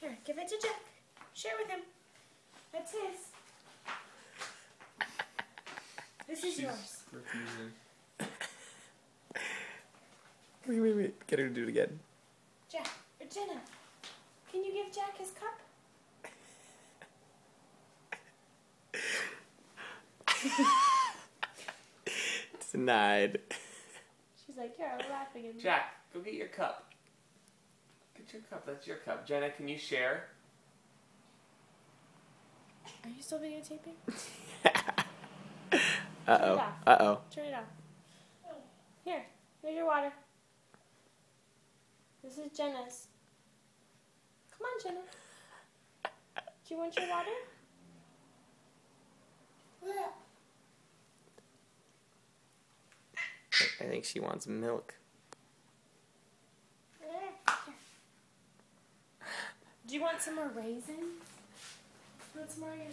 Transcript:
Here, give it to Jack. Share with him. That's his. This is yours. Refusing. Wait. Get her to do it again. Jack, or Jenna, can you give Jack his cup? Denied. She's like, you're laughing at me. Jack, go get your cup. Get your cup. That's your cup. Jenna, can you share? Are you still videotaping? Uh-oh. off. Uh-oh. Turn it off. Here, here's your water. This is Jenna's. Come on, Jenna. Do you want your water? I think she wants milk. Do you want some more raisins? You want some more of your